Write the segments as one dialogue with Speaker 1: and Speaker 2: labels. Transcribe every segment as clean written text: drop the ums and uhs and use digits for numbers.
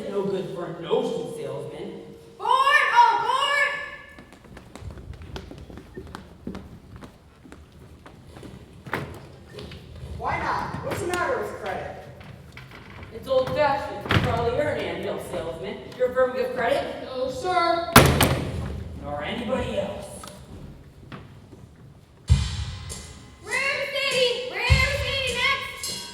Speaker 1: isn't no good for a notion salesman.
Speaker 2: Board! Oh, board!
Speaker 3: Why not? What's the matter with credit?
Speaker 1: It's old-fashioned. Probably you're an anvil salesman. Your firm give credit?
Speaker 2: No, sir.
Speaker 1: Nor anybody else.
Speaker 4: Rare City next.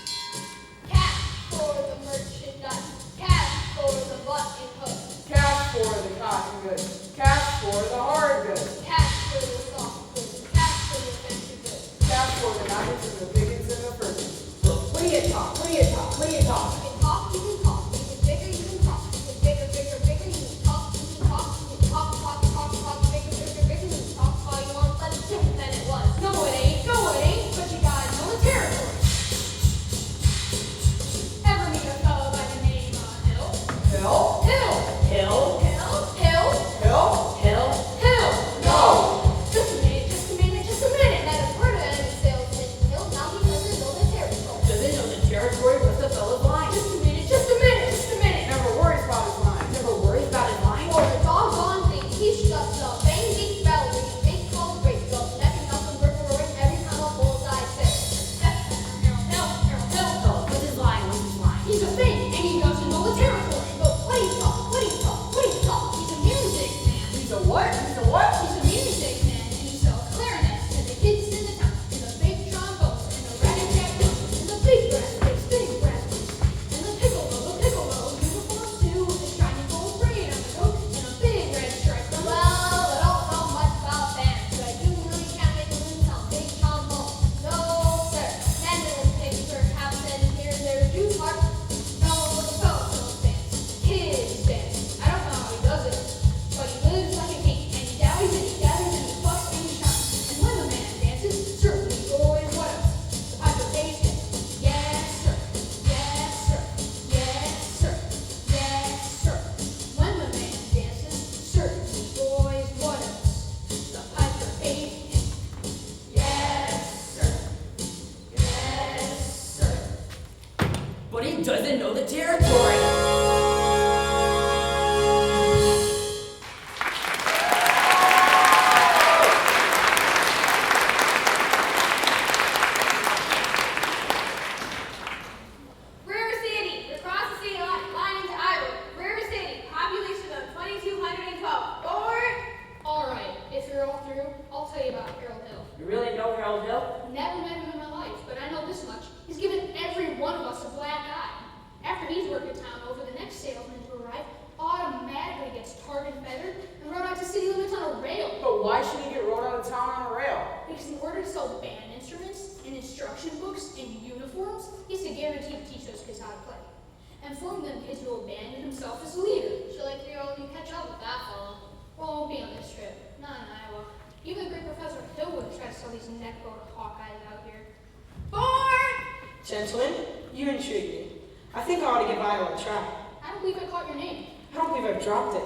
Speaker 4: Cash for the merchandise. Cash for the button hook.
Speaker 3: Cash for the cotton goods. Cash for the hard goods.
Speaker 4: Cash for the soft goods. Cash for the fancy goods.
Speaker 3: Cash for the nuggets and the biggins and the persons. Look, what do you talk? What do you talk? What do you talk?
Speaker 4: You can talk, you can talk. You can bigger, you can talk. You can bigger, bigger, bigger. You can talk, you can talk. You can talk, talk, talk, talk. Bigger, bigger, bigger. You can talk all you want, but it's different than it was.
Speaker 2: No, it ain't. No, it ain't. But you gotta know the territory. Ever meet a fellow by the name of Hill?
Speaker 3: Hill?
Speaker 2: Hill!
Speaker 1: Hill?
Speaker 2: Hill! Hill!
Speaker 3: Hill?
Speaker 1: Hill?
Speaker 2: Hill!
Speaker 3: No!
Speaker 4: Just a minute, just a minute, just a minute. Never heard of any salesman in Hill. Now he doesn't know the territory.
Speaker 1: Doesn't know the territory, what's the fellow's line?
Speaker 4: Just a minute, just a minute, just a minute.
Speaker 3: Never worries about his line.
Speaker 1: Never worries about his line?
Speaker 4: For the doggone thing, he's just a bang-ding bell ringing, big cold radio, necking up and roaring every time a bullseye says.
Speaker 1: Hill, what's his line? What's his line?
Speaker 2: He's a thing, and he doesn't know the territory.
Speaker 4: But what do you talk? What do you talk? What do you talk?
Speaker 2: He's a music man.
Speaker 3: He's a what? He's a what?
Speaker 2: He's a music man, and he sells clarinets to the kids in the town, and the big trombones, and the rat-a-tat drums, and the big brass plates, and the piccolo, uniforms too, with the shiny gold braid on the coat, and a big red stripe.
Speaker 4: Well, I don't know much about bands, but I do know you can't make a living on big trombone. No, sir. Men in this picture have said here there's juice heart. No, the fellow sells bands. His bands. I don't know how he does it, but he lives like a king, and he dallies and he gathers and he fucks and he shines.
Speaker 2: And when the man dances, certainly boys, what else? The piper pays him. Yes, sir. Yes, sir. Yes, sir. Yes, sir. When the man dances, certainly boys, what else? The piper pays him. Yes, sir. Yes, sir.
Speaker 1: But he doesn't know the territory.
Speaker 4: River City, across the state line into Iowa. River City, population of 2,212. Board.
Speaker 2: All right, if you're all through, I'll tell you about Harold Hill.
Speaker 1: You really know Harold Hill?
Speaker 2: Never met him in my life, but I know this much. He's given every one of us a black eye. After he's worked a town over, the next salesman to arrive automatically gets tarred and feathered and rode out to city limits on a rail.
Speaker 3: But why should he get rode out of town on a rail?
Speaker 2: Because in order to sell band instruments and instruction books and uniforms, he has to guarantee to teach those kids how to play. And form them kids who abandon himself as a leader.
Speaker 4: She'll like 3-year-old, you catch up with that fellow.
Speaker 2: Well, it won't be on this trip. Not in Iowa. Even the great Professor Hill would try to sell these neck-broke Hawkeyes out here.
Speaker 4: Board.
Speaker 3: Gentlemen, you intrigue me. I think I ought to give Iowa a try.
Speaker 2: I don't believe I caught your name.
Speaker 3: I don't believe I've dropped it.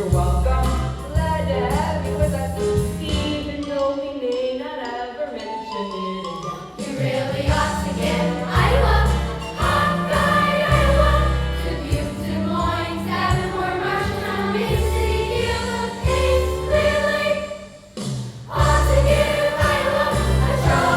Speaker 1: You're welcome. Glad to have you with us, even though we may not ever mention it again.
Speaker 4: You really ought to give Iowa, Hawkeye, Iowa, Dubuque, Des Moines, Davenport, Marshalltown, Mason City, Dearland, Ames, Clearlake. Ought to give Iowa a try.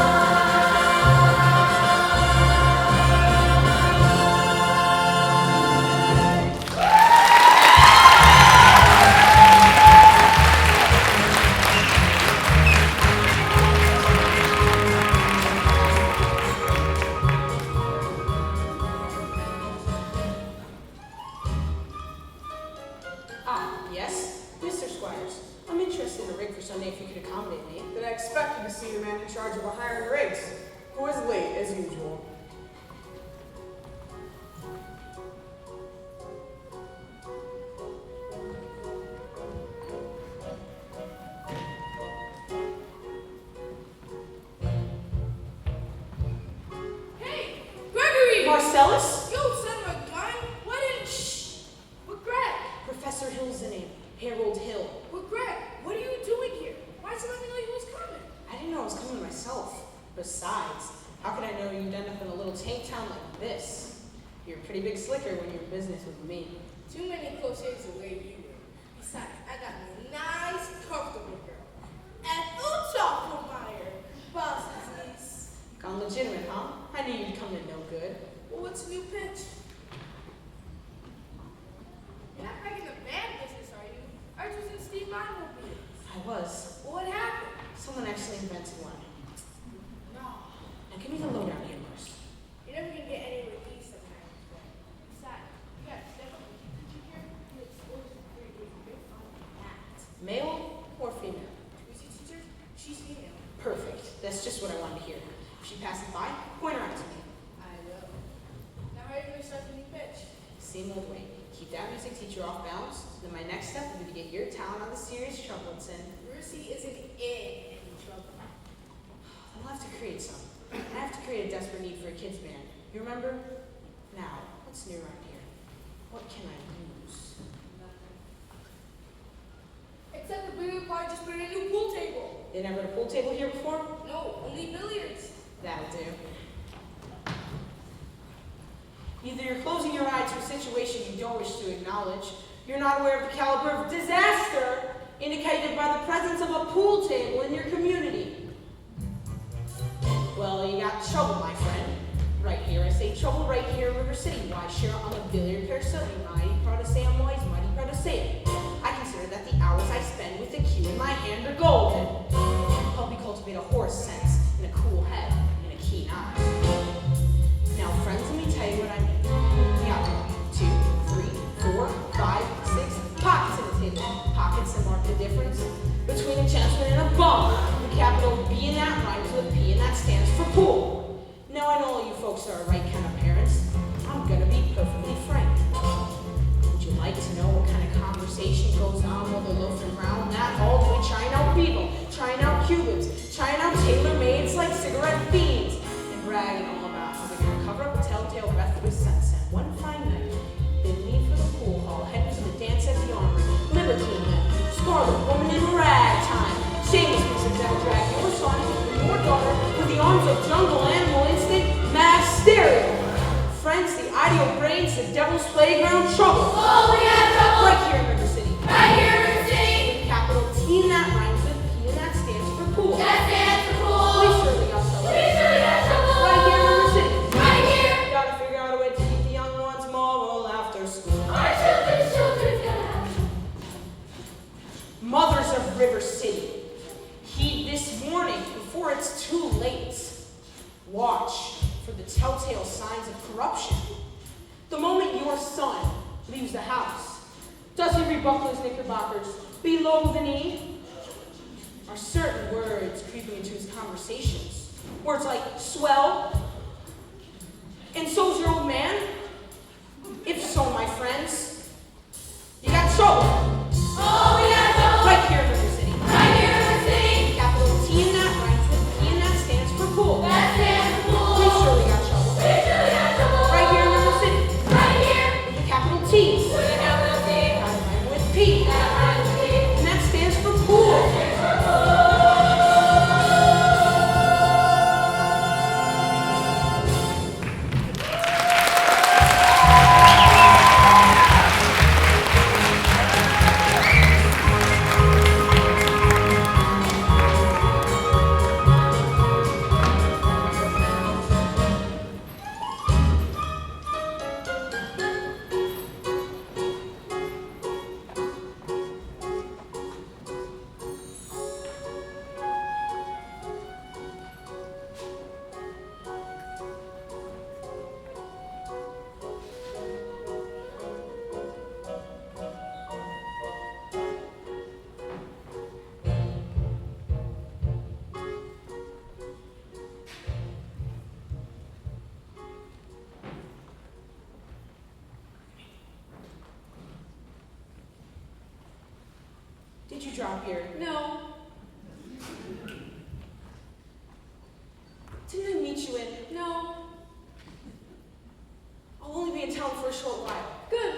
Speaker 3: Ah, yes? Mr. Squires, I'm interested in a rig for Sunday if you could accommodate me. Then I expected to see the man in charge of the hiring rigs, who was late as usual.
Speaker 2: Hey, Gregory!
Speaker 3: Marcellus?
Speaker 2: Yo, son of a gun! What in? Shh! What, Greg?
Speaker 3: Professor Hill's the name. Harold Hill.
Speaker 2: What, Greg? What are you doing here? Why did you let me know you was coming?
Speaker 3: I didn't know I was coming myself. Besides, how could I know you'd end up in a little tank town like this? You're a pretty big slicker when you're in business with me.
Speaker 2: Too many cliches the way you were. Besides, I got me a nice, comfortable girl. Ethel Choppelmeyer. Boss's niece.
Speaker 3: Gone legitimate, huh? I knew you'd come to no good.
Speaker 2: Well, what's the new pitch? You're not back in the band business, are you? I was in Steve Mobile.
Speaker 3: I was.
Speaker 2: Well, what happened?
Speaker 3: Someone actually invented one.
Speaker 2: No.
Speaker 3: Now give me the lowdown here, Marce.
Speaker 2: You're never gonna get any relief sometimes. Besides, you gotta step up and keep teaching here. You expose the great days of your fun that.
Speaker 3: Male or female?
Speaker 2: Music teacher, she's female.
Speaker 3: Perfect. That's just what I wanted to hear. If she passes by, point her out to me.
Speaker 2: I will. Now how are you gonna start the new pitch?
Speaker 3: Same old way. Keep that music teacher off balance. Then my next step will be to get your talent on the serious trouble it's in.
Speaker 2: Lucy isn't in any trouble.
Speaker 3: I'll have to create some. I have to create a desperate need for a kids band. You remember? Now, what's new around here? What can I use?
Speaker 2: Except the billiard party just put in a new pool table.
Speaker 3: They never had a pool table here before?
Speaker 2: No, only billiards.
Speaker 3: That'll do. Either you're closing your eye to a situation you don't wish to acknowledge, you're not aware of the caliber of disaster indicated by the presence of a pool table in your community. Well, you got trouble, my friend. Right here, I say trouble right here in River City. Why, sure, I'm a billiard parasite. Mighty proud to say I'm wise, mighty proud to say it. I consider that the hours I spend with the cue in my hand are golden. Help me cultivate a horse sense and a cool head and a keen eye. Now, friends, let me tell you what I mean. We got 1, 2, 3, 4, 5, 6 pockets in the table. Pockets that mark the difference between a gentleman and a bum. The capital B in that rhymes with P, and that stands for pool. Now, I know all you folks are right kind of parents. I'm gonna be perfectly frank. Would you like to know what kind of conversation goes on while they're loafing around that hall doing trying out people, trying out Cubans, trying out tailor-mades like cigarette fiends, and bragging all about how they're gonna cover up a telltale breath with sunset. One fine night, they leave for the pool hall, heading to the dance at the armory, libertine men, scarlet woman in ragtime, shameless pieces that'll drag your son and your daughter with the arms of jungle animal instinct, mass stereo. Friends, the ideal brains, the devil's playground, trouble.
Speaker 4: Oh, we have trouble.
Speaker 3: Right here in River City.
Speaker 4: Right here in River City.
Speaker 3: With capital T in that rhymes with P and that stands for pool.
Speaker 4: That stands for pool.
Speaker 3: We surely got trouble.
Speaker 4: We surely got trouble.
Speaker 3: Right here in River City.
Speaker 4: Right here.
Speaker 3: Gotta figure out a way to keep the young ones moral after school.
Speaker 4: Our children's gotta have.
Speaker 3: Mothers of River City, heed this warning before it's too late. Watch for the telltale signs of corruption. The moment your son leaves the house, does he rebuckle his knickerbockers below the knee? Are certain words creeping into his conversations? Words like swell? And so's your old man? If so, my friends, you got trouble.
Speaker 4: Oh, we got trouble.
Speaker 3: Right here in River City.
Speaker 4: Right here in River City.
Speaker 3: Capital T in that rhymes with P and that stands for pool.
Speaker 4: That stands for pool.
Speaker 3: We surely got trouble.
Speaker 4: We surely got trouble.
Speaker 3: Right here in River City.
Speaker 4: Right here.
Speaker 3: With a capital T.
Speaker 4: With a capital T.
Speaker 3: That rhymes with P.
Speaker 4: That
Speaker 3: Did you drop here?
Speaker 1: No.
Speaker 3: Didn't I meet you in?
Speaker 1: No.
Speaker 3: I'll only be in town for a short while.
Speaker 1: Good.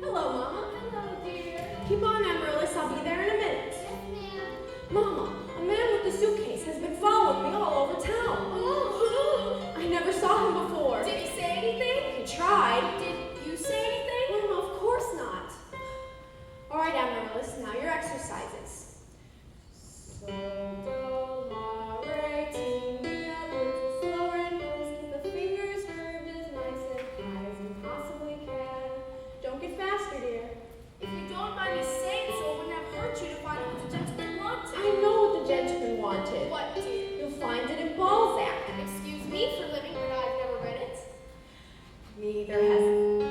Speaker 1: Hello, Mama.
Speaker 4: Hello, dear.
Speaker 1: Keep on, Amaryllis. I'll be there in a minute.
Speaker 4: Yes, ma'am.
Speaker 1: Mama, a man with a suitcase has been following me all over town.
Speaker 4: Oh,
Speaker 1: I never saw him before.
Speaker 4: did he say anything?
Speaker 1: He tried.
Speaker 4: Did you say anything?
Speaker 1: Well, no, of course not. All right, Amaryllis, now your exercises. So, do, la, re, ti, mi, a little slower and please keep the fingers curved as nice and high as you possibly can. Don't get faster, dear.
Speaker 4: If you don't mind me saying so, it wouldn't have hurt you to find out what the gentleman wanted.
Speaker 1: I know what the gentleman wanted.
Speaker 4: What, dear?
Speaker 1: You'll find it in Balzac.
Speaker 4: Excuse me for living, but I've never read it.
Speaker 1: Neither has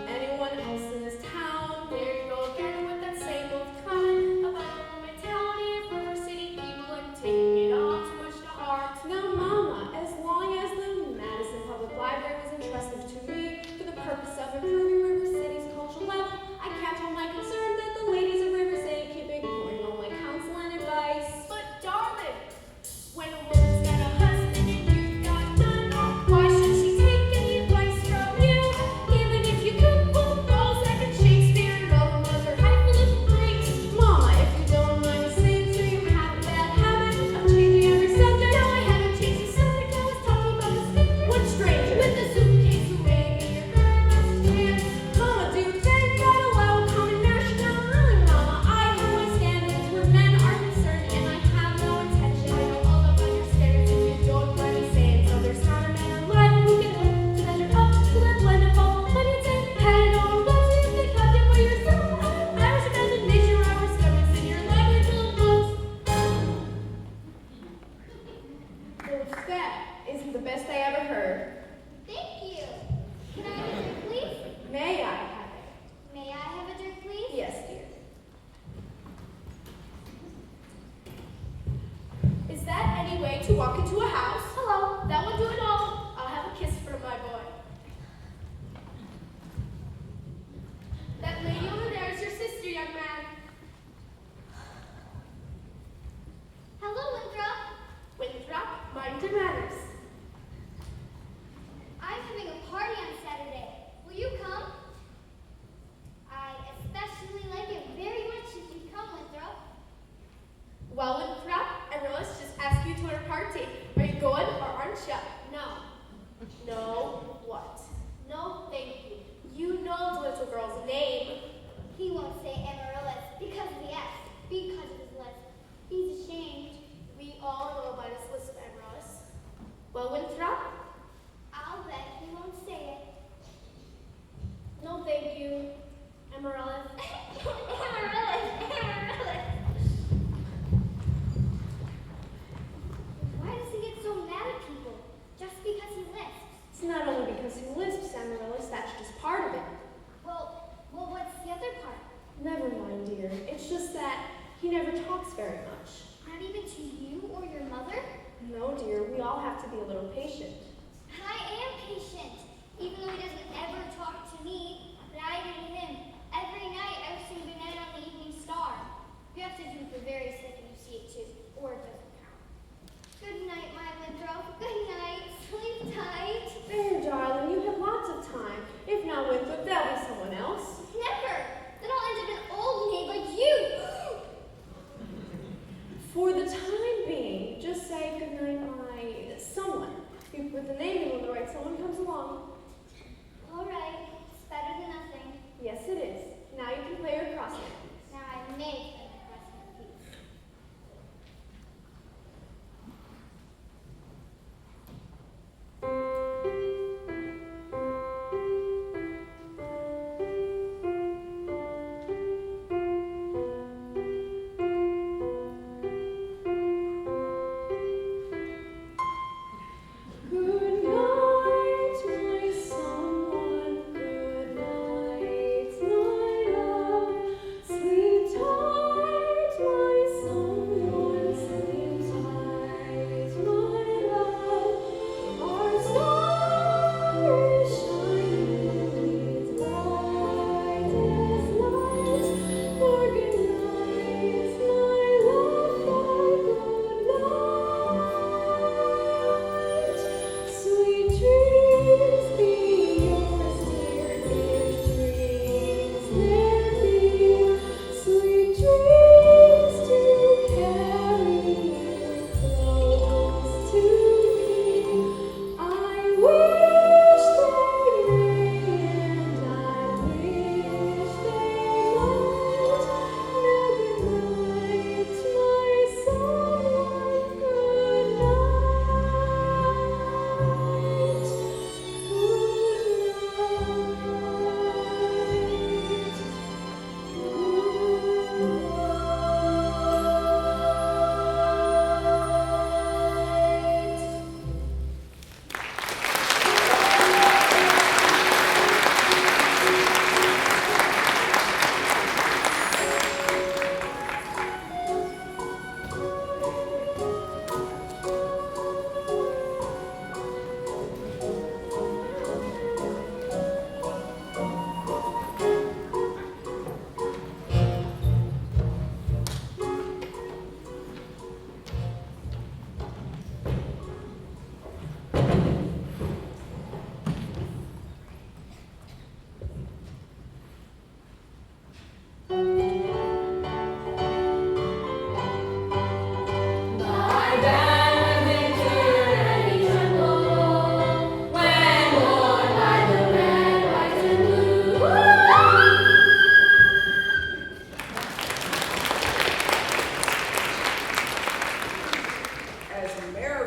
Speaker 1: anyone else in this town.
Speaker 4: There you go again with that same old comment about the mentality of River City people and taking it all too much to heart.
Speaker 1: Now, Mama, as long as the Madison Public Library was entrusted to me for the purpose of improving River City's cultural level, I can't hold my concern that the ladies of River City keep ignoring all my counsel and advice.
Speaker 4: But darling, when a woman's got a husband and you've got none, why should she take any advice from you? Even if you could pull Balzac and Shakespeare and all them other highfalutin freaks.
Speaker 1: Mama, if you don't mind me saying so, you have a bad habit of changing every subject.
Speaker 4: No, I haven't changed the subject. I was talking about the stranger.
Speaker 1: What stranger?
Speaker 4: With the suitcase who made me your very best man.
Speaker 1: Mama, do you think God allow a common nationality? Mama, I have my standards where men are concerned, and I have no intention.
Speaker 4: I know all about your standards if you don't mind me saying so.
Speaker 1: There's not a man alive who can
Speaker 4: Measure up to that plentiful, but you take had it all. Let's see if they cut it for yourself. Irish imagination, Irish stomachs in your library full of books.
Speaker 1: That isn't the best I ever heard.
Speaker 4: Thank you. Can I have a drink, please?
Speaker 1: May I have it?
Speaker 4: May I have a drink, please?
Speaker 1: Yes, dear.
Speaker 4: Is that any way to walk into a house? Hello. That would do it all. I'll have a kiss for my boy. That lady over there is your sister, young man. Hello, Winthrop. Winthrop, mind your manners.
Speaker 5: I'm having a party on Saturday. Will you come? I especially like it very much if you come, Winthrop.
Speaker 4: Well, Winthrop, Amaryllis just asked you to her party. Are you going or aren't you?
Speaker 5: No.
Speaker 4: No. What?
Speaker 5: No, thank you.
Speaker 4: You know the little girl's name.
Speaker 5: He won't say Amaryllis because of the S, because of his list. He's ashamed.
Speaker 4: We all know about his list of Amaryllis. Well, Winthrop?
Speaker 5: I'll bet he won't say it.
Speaker 4: No, thank you. Amaryllis.
Speaker 5: Amaryllis! Why does he get so mad at people? Just because he lisps?
Speaker 1: It's not only because he lisps, Amaryllis, that's just part of it.
Speaker 5: Well, what's the other part?
Speaker 1: Never mind, dear. It's just that he never talks very much.
Speaker 5: Not even to you or your mother?
Speaker 1: No, dear, we all have to be a little patient.
Speaker 5: I am patient, even though he doesn't ever talk to me, but I do to him. Every night I was singing Night on the Evening Star. You have to drink the very second you see it too, or it doesn't count. Good night, my Winthrop. Good night. Sleep tight.
Speaker 1: There, darling, you have lots of time. If not Winthrop, there'll be someone else.
Speaker 5: Never. Then I'll end up an old maid like you.
Speaker 1: For the time being, just say goodnight by someone. You put the name in when the right someone comes along.
Speaker 5: All right. It's better than nothing.
Speaker 1: Yes, it is. Now you can play your crossword.
Speaker 5: Now I make an impressive piece.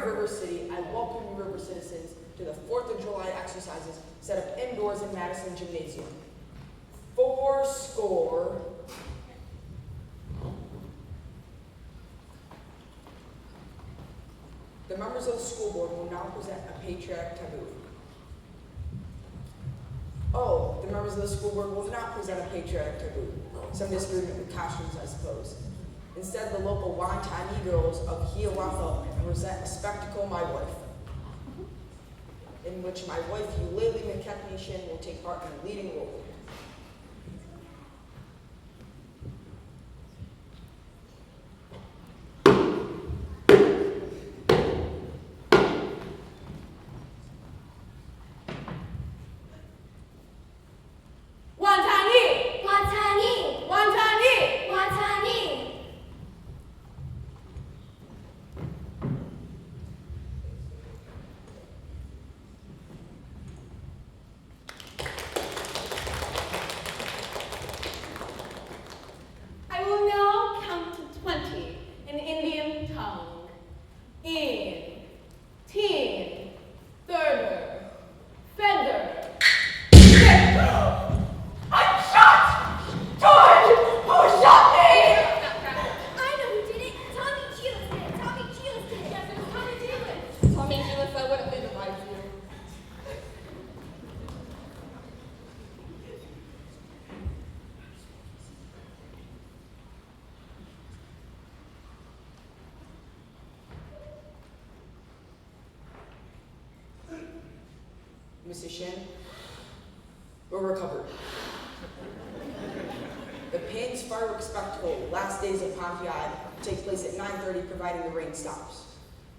Speaker 6: River City, I welcome you River citizens to the 4th of July exercises set up indoors in Madison Gymnasium. 4 The members of the school board will now present a patriotic taboo. Oh, the members of the school board will not present a patriotic taboo. Some disagreement with costumes, I suppose. Instead, the local Wantani girls of Hiawatha present a spectacle, My Wife, in which my wife, Eulalie McKechnie, will take part in a leading role.
Speaker 3: I will now count to 20 in Indian tongue. In, teen, thirder, feather. I'm shot! George! Who shot me?
Speaker 5: I know who did it. Tommy Cheetahs did it. Tommy Cheetahs did it. Yes, it was Tommy Cheetahs.
Speaker 3: Tommy Hewitt, I wouldn't leave it like you.
Speaker 6: Mrs. Shin, we're recovered. The Pins Fireworks Spectacle, Last Days of Pontiac, take place at 9:30, providing the rain stops.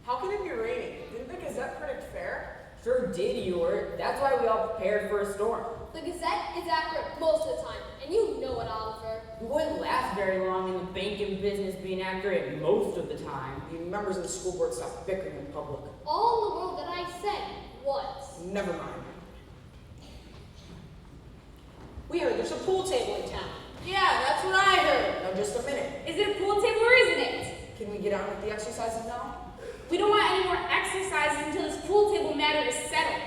Speaker 7: How can it be raining? Didn't the Gazette predict fair?
Speaker 8: Sure did, Ewart. That's why we all prepared for a storm.
Speaker 4: The Gazette is accurate most of the time, and you know it, Oliver.
Speaker 8: We wouldn't last very long in the banking business being accurate most of the time.
Speaker 6: The members of the school board stop bickering in public.
Speaker 4: All in the world that I said was.
Speaker 6: Never mind.
Speaker 3: We heard there's a pool table in town.
Speaker 1: Yeah, that's what I heard.
Speaker 6: Now just a minute.
Speaker 1: Is it a pool table or isn't it?
Speaker 6: Can we get on with the exercises now?
Speaker 1: We don't want any more exercises until this pool table matter is settled.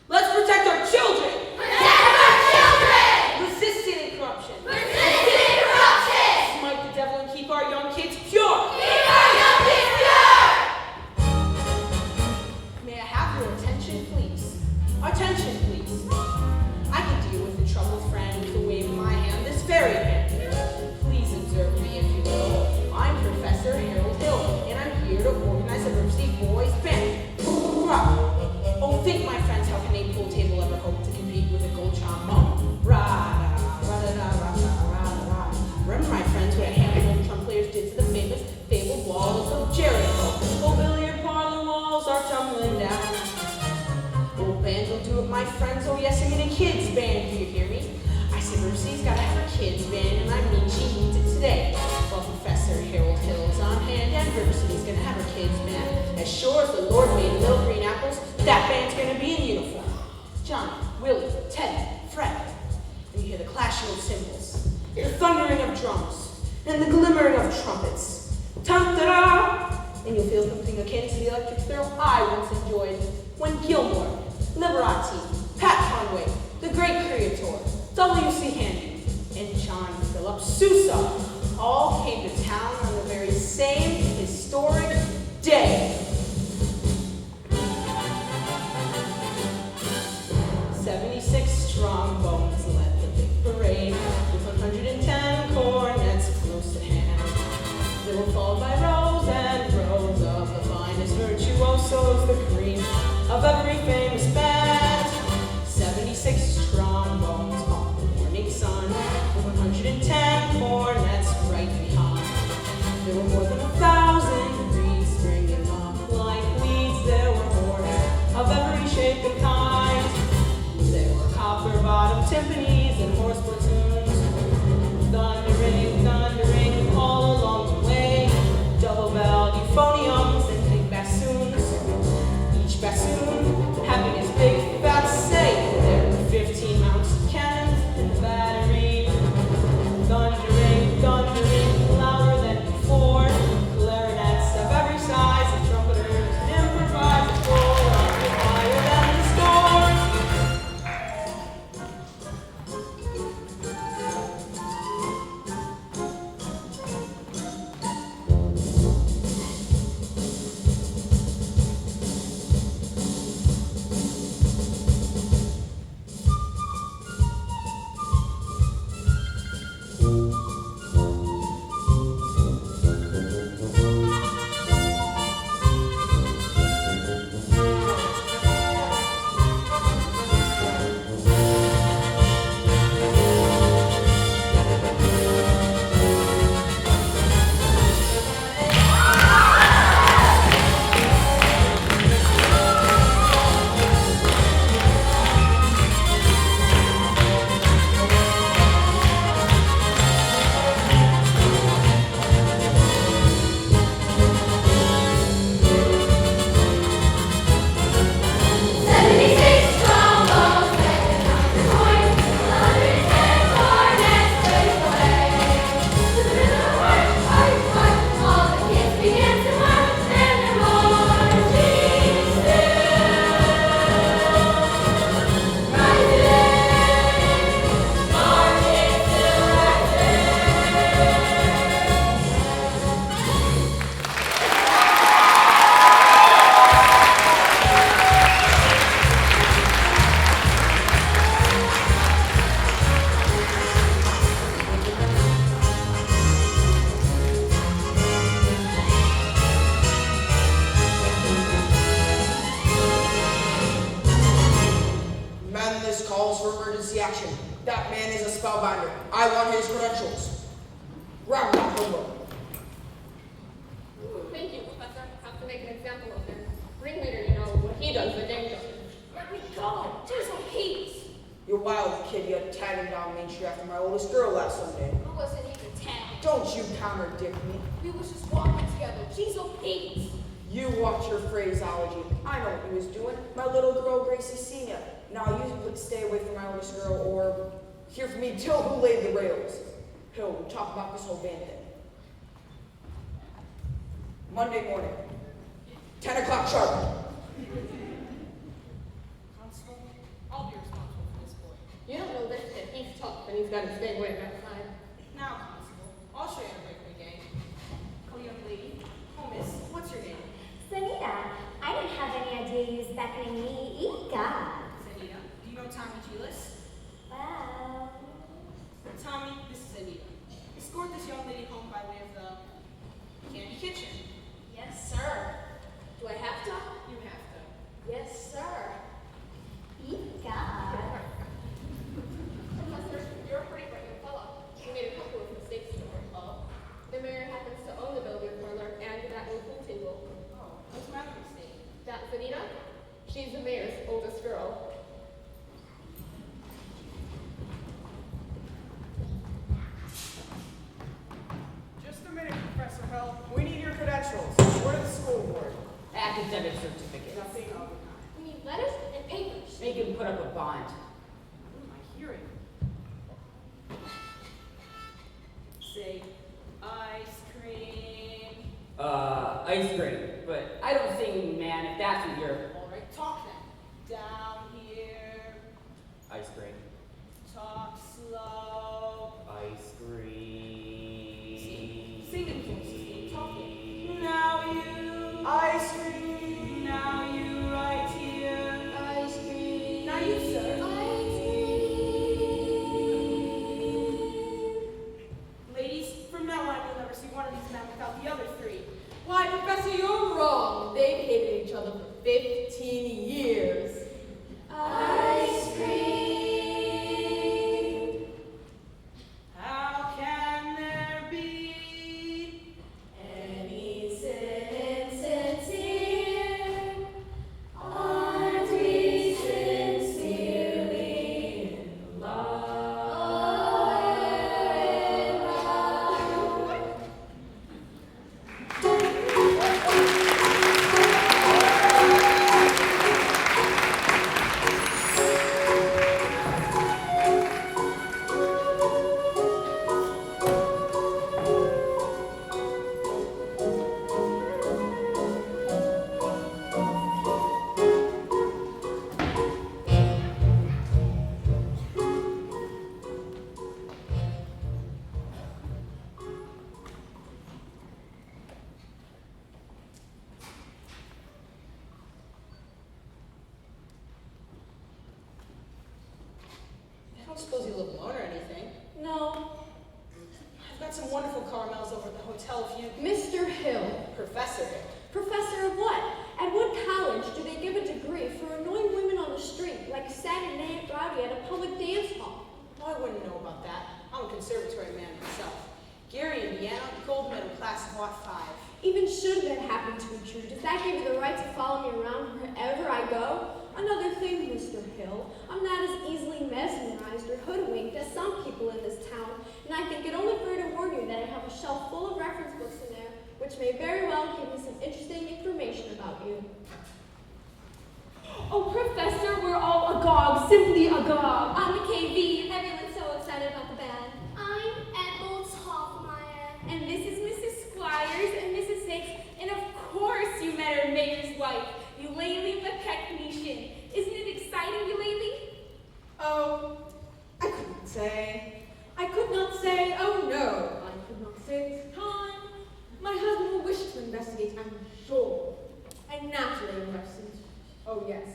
Speaker 3: Let's protect our children!
Speaker 5: Protect our children!
Speaker 3: Resist sin corruption!
Speaker 5: Resist corruption!
Speaker 3: Smite the devil and keep our young kids pure!
Speaker 5: Keep our young kids pure!
Speaker 3: May I have your attention, please? Attention, please. I can deal with the troubled friend with a wave of my hand this very minute. Please observe me, if you will. I'm Professor Harold Hill, and I'm here to organize a River City Boys Band. Hoorah! Oh, think, my friends, how can a pool table ever hope to compete with a gold trombone? Ra-da-ra-da-ra-da-ra-da-ra. Remember, my friends, what a handful of drum players did to the famous fabled walls of Jericho. Oh, billiard parlor walls are tumbling down. Old bands will do it, my friends. Oh, yes, I mean a kids' band. Do you hear me? I said River City's got to have a kids' band, and I mean she needs it today. Well, Professor Harold Hill's on hand, and River City's going to have her kids' band. As sure as the Lord made little green apples, that band's going to be in uniform. Johnny, Willie, Ted, Fred. And you hear the clashing of cymbals, the thundering of drums, and the glimmering of trumpets. Ta-da! And you'll feel something akin to the electric thrill I once enjoyed when Gilmore, Liberati, Pat Conway, the great creator, W.C. Handy, and John Philip Sousa all came to town on the very same historic day. 76 trombones led the big parade, with 110 cornets close at hand. They were followed by rows and rows of the finest virtuosos, the cream of every famous band. 76 trombones on the morning sun, with 110 cornets right behind. There were more than 1,000
Speaker 6: objection. That man is a spellbinder. I want his credentials. Grab that homework.
Speaker 1: Thank you, Professor. Have to make an example of him. Ringleader, you know, what he does, the gang doesn't.
Speaker 2: Let me go. Do some peace.
Speaker 6: You're wild, kid. You had tagging down Main Street after my oldest girl last Sunday.
Speaker 2: I wasn't even tagged.
Speaker 6: Don't you contradict me.
Speaker 2: We was just walking together. Jeez, oh, Pete.
Speaker 6: You watch your phraseology. I know what he was doing. My little girl, Gracie Senior. Now you stay away from my oldest girl or hear from me till who laid the rails. Hill, we'll talk about this whole band thing. Monday morning, 10 o'clock sharp.
Speaker 3: Constable, I'll be responsible for this boy.
Speaker 1: You don't know this kid. He's tough, and he's got to stay away outside.
Speaker 3: Now, Constable, I'll show you how to break my gang. Oh, young lady. Oh, miss, what's your name?
Speaker 9: Sanita, I didn't have any idea you was beckoning me either.
Speaker 3: Anita. Do you know Tommy Giles?
Speaker 9: Well,
Speaker 3: Tommy, this is Anita. Escort this young lady home by way of the Candy Kitchen.
Speaker 2: Yes, sir. Do I have to?
Speaker 3: You have to.
Speaker 2: Yes, sir.
Speaker 9: Ika.
Speaker 1: Professor, you're a pretty bright young fellow. You made a couple of mistakes in your club. The mayor happens to own the billiard parlor and that new pool table.
Speaker 3: Oh, what's my mistake?
Speaker 1: That's Anita. She's the mayor's oldest girl.
Speaker 7: Just a minute, Professor Hill. We need your credentials. Where to the school board?
Speaker 8: Academic certificate.
Speaker 7: Nothing of the kind.
Speaker 2: We need letters and papers.
Speaker 8: Make him put up a bond.
Speaker 3: What am I hearing? Say, ice cream.
Speaker 8: Ice cream. But I don't sing, man, if that's what you're.
Speaker 3: All right, talk then. Down here.
Speaker 8: Ice cream.
Speaker 3: Talk slow.
Speaker 8: Ice cream.
Speaker 3: Sing it closely. Talking. Now you.
Speaker 7: Ice cream.
Speaker 3: Now you right here.
Speaker 2: Ice cream.
Speaker 3: Now you, sir.
Speaker 2: Ice cream.
Speaker 3: Ladies, from now on you'll never see one of these men without the other three.
Speaker 2: Why, Professor, you're wrong. They've hated each other for 15 years. Ice cream.
Speaker 3: How can there be
Speaker 2: Any sense here? Aren't we sincerely in love?
Speaker 3: I don't suppose you live alone or anything.
Speaker 1: No.
Speaker 3: I've got some wonderful caramels over at the hotel if you...
Speaker 1: Mr. Hill.
Speaker 3: Professor Hill.
Speaker 1: Professor of what? At what college do they give a degree for annoying women on the street like Saturday Night Rowdy at a public dance hall?
Speaker 3: Oh, I wouldn't know about that. I'm a conservatory man myself. Gary, Indiana, gold medal class of Lot 5.
Speaker 1: Even should that happen to be true, does that give you the right to follow me around wherever I go? Another thing, Mr. Hill, I'm not as easily mesmerized or hoodwinked as some people in this town, and I think it only fair to warn you that I have a shelf full of reference books in there, which may very well give me some interesting information about you.
Speaker 2: Oh, Professor, we're all agog, simply agog.
Speaker 5: On the KV, everyone's so excited about the band. I'm Ethel Hoffmeyer.
Speaker 2: And this is Mrs. Squires and Mrs. Six, and of course you met our mayor's wife, Eulalie the technician. Isn't it exciting, Eulalie?
Speaker 1: Oh, I couldn't say. I could not say, oh no, I could not say it's time. My husband will wish to investigate, I'm sure. And naturally reticent. Oh yes,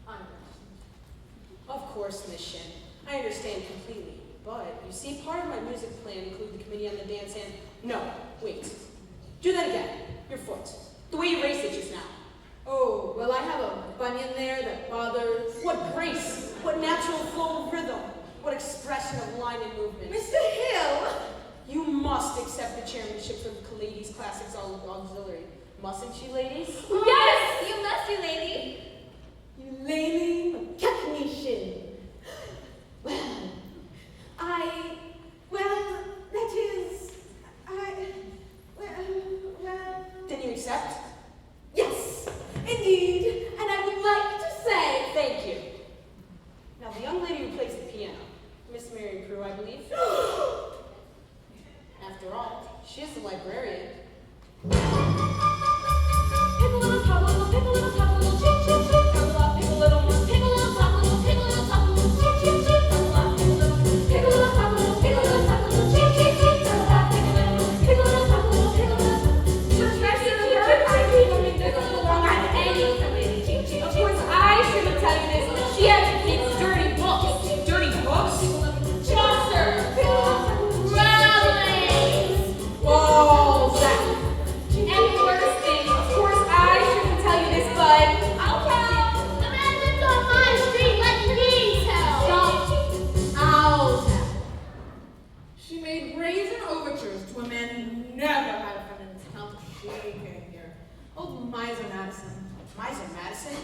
Speaker 1: I'm reticent.
Speaker 3: Of course, Miss Shin. I understand completely. But, you see, part of my music plan include the committee on the dance and... No, wait. Do that again. Your foot. The way you raised it just now.
Speaker 1: Oh, well I have a bunion there that bothers.
Speaker 3: What grace! What natural flow of rhythm! What expression of line and movement.
Speaker 2: Mr. Hill!
Speaker 3: You must accept the chairmanship for the Ladies Classics Auxiliary. Mustn't you, ladies?
Speaker 4: Yes, you must, you lady.
Speaker 2: You lady technician. That is,
Speaker 3: Then you accept?
Speaker 2: yes, indeed, and I would like to say,
Speaker 3: Thank you. Now, the young lady who plays the piano, Miss Mary Prue, I believe. After all, she is the librarian.
Speaker 4: Pick a little top, little chip, chip, chip. Pick a lot, pick a little more. Pick a little top, little, pick a little top, little chip, chip, chip. Pick a lot, pick a little, pick a little top, little, pick a little top, little chip, chip, chip. Pick a lot, pick a little, pick a little top, little, pick a little. Professor, I keep coming this along on any committee. Of course, I shouldn't tell you this, but she advocates dirty books.
Speaker 3: Dirty books?
Speaker 4: Chaucer, Rabelais.
Speaker 3: Balls out.
Speaker 4: And the worst thing, of course, I shouldn't tell you this, but I'll tell. The man lived on my street, let me tell.
Speaker 2: I'll tell. She made brazen overtures to a man who never had a friend in this town till she came here. Old Miser Madison.
Speaker 3: Miser Madison?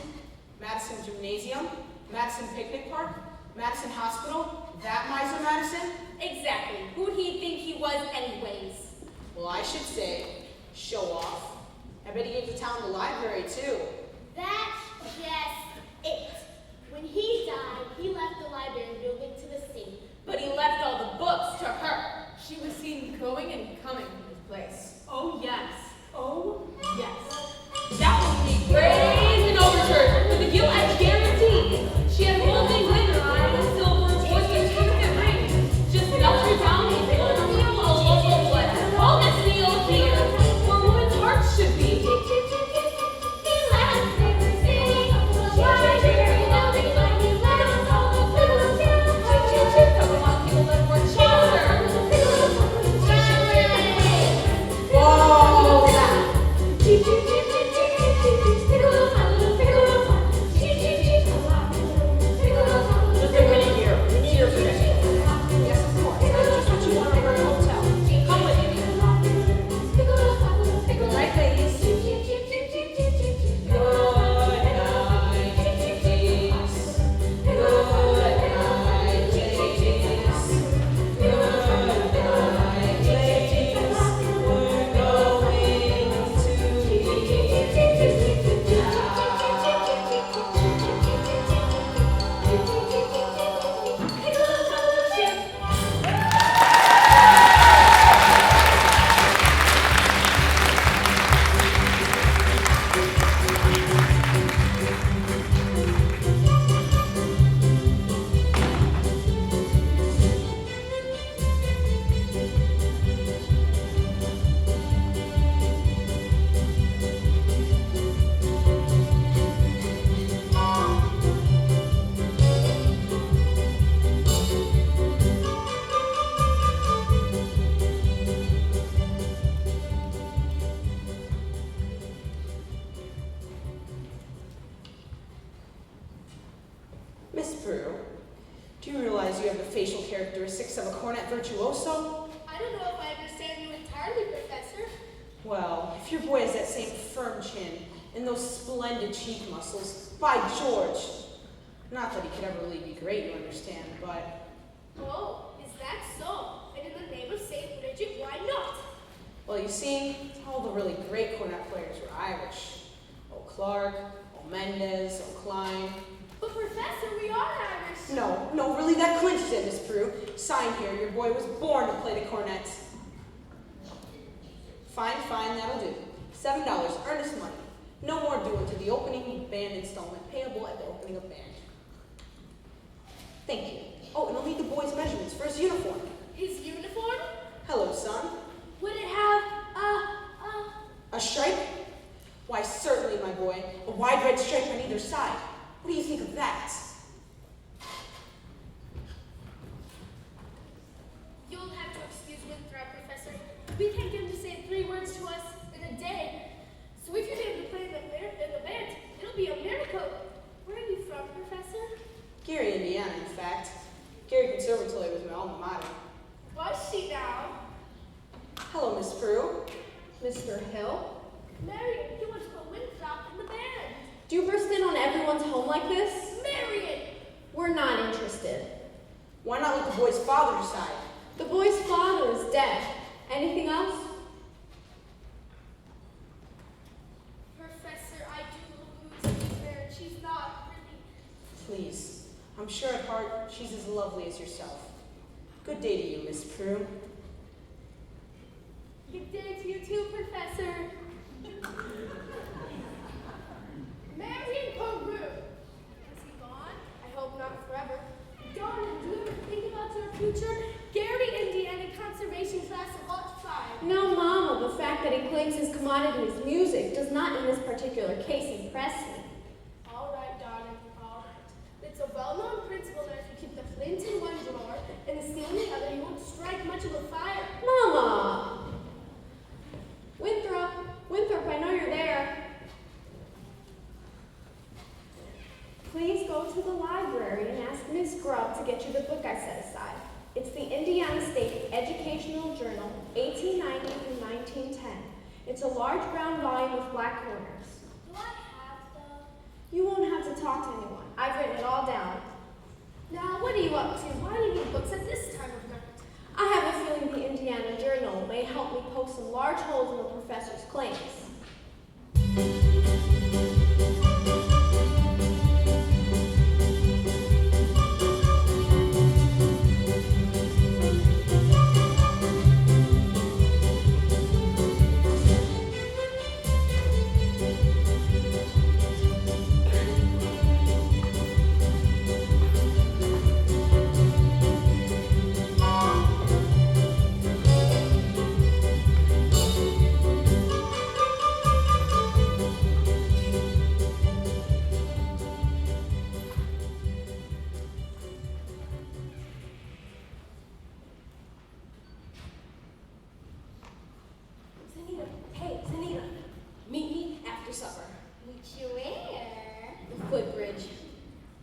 Speaker 3: Madison Gymnasium? Madison Picnic Park? Madison Hospital? That Miser Madison?
Speaker 4: Exactly. Who'd he think he was anyways?
Speaker 3: Well, I should say, show off. I bet he gave the town the library, too.
Speaker 5: That's just it. When he died, he left the library building to the sea.
Speaker 4: But he left all the books to her.
Speaker 2: She was seen going and coming from this place.
Speaker 4: Oh, yes. Oh, yes. That would be brazen overtures with a gilt edge guarantee. She had golden glitter on her with silver voice and toothpick rings. Just Notre Dame, Philadelphia, a local blood. All that's Neil here, where women's hearts should be.
Speaker 3: Balls out. Just a minute here. We need your permission. Yes, of course. That's just what you want over at a hotel. Come with me. Right, ladies? Good night, ladies. Good night, ladies. Good night, ladies. We're Miss Prue, do you realize you have the facial characteristics of a cornet virtuoso?
Speaker 5: I don't know if I understand you entirely, Professor.
Speaker 3: Well, if your boy has that same firm chin and those splendid cheek muscles, by George. Not that he could ever really be great, you understand, but,
Speaker 5: Oh, is that so? And in the name of Saint Bridget, why not?
Speaker 3: well, you see, all the really great cornet players were Irish. O'Clark, O'Mendez, O'Klein.
Speaker 5: But Professor, we are Irish.
Speaker 3: No, really, that clinches it, Miss Prue. Sign here, your boy was born to play the cornet. Fine, that'll do. $7, earnest money. No more due until the opening band installment, payable at the opening of band. Thank you. Oh, and I'll need the boy's measurements for his uniform.
Speaker 5: His uniform?
Speaker 3: Hello, son.
Speaker 5: Would it have
Speaker 3: A stripe? Why, certainly, my boy. A wide red stripe on either side. What do you think of that?
Speaker 5: You'll have to excuse me, Professor. We can't get him to say 3 words to us in a day. So if you get him to play in the band, it'll be a miracle. Where are you from, Professor?
Speaker 3: Gary, Indiana, in fact. Gary can serve
Speaker 1: like this?
Speaker 2: Marion!
Speaker 1: We're not interested.
Speaker 3: Why not let the boy's father decide?
Speaker 1: The boy's father is dead. Anything else?
Speaker 2: Professor, I do lose her. She's not really.
Speaker 3: Please. I'm sure at heart she's as lovely as yourself. Good day to you, Miss Prue.
Speaker 2: Good day to you too, Professor. Marion Peru. Is he gone? I hope not forever. Darling, do you ever think about your future? Gary, Indiana conservation class of Lot 5.
Speaker 1: No, Mama. The fact that he claims his commodity is music does not in this particular case impress me.
Speaker 2: All right, darling, all right. It's a well-known principle that if you keep the flint in one drawer and the steel in the other, you won't strike much of a fire.
Speaker 1: Mama! Winthrop, I know you're there. Please go to the library and ask Miss Grubb to get you the book I set aside. It's the Indiana State Educational Journal, 1890 through 1910. It's a large brown volume with black corners.
Speaker 5: Do I have the...
Speaker 1: You won't have to talk to anyone. I've written it all down.
Speaker 2: Now, what are you up to? Why do you need books at this time of night?
Speaker 1: I have a feeling the Indiana Journal may help me poke some large holes in the professor's claims.
Speaker 2: Hey, Zanita, meet me after supper.
Speaker 9: Meet you where?
Speaker 1: The footbridge.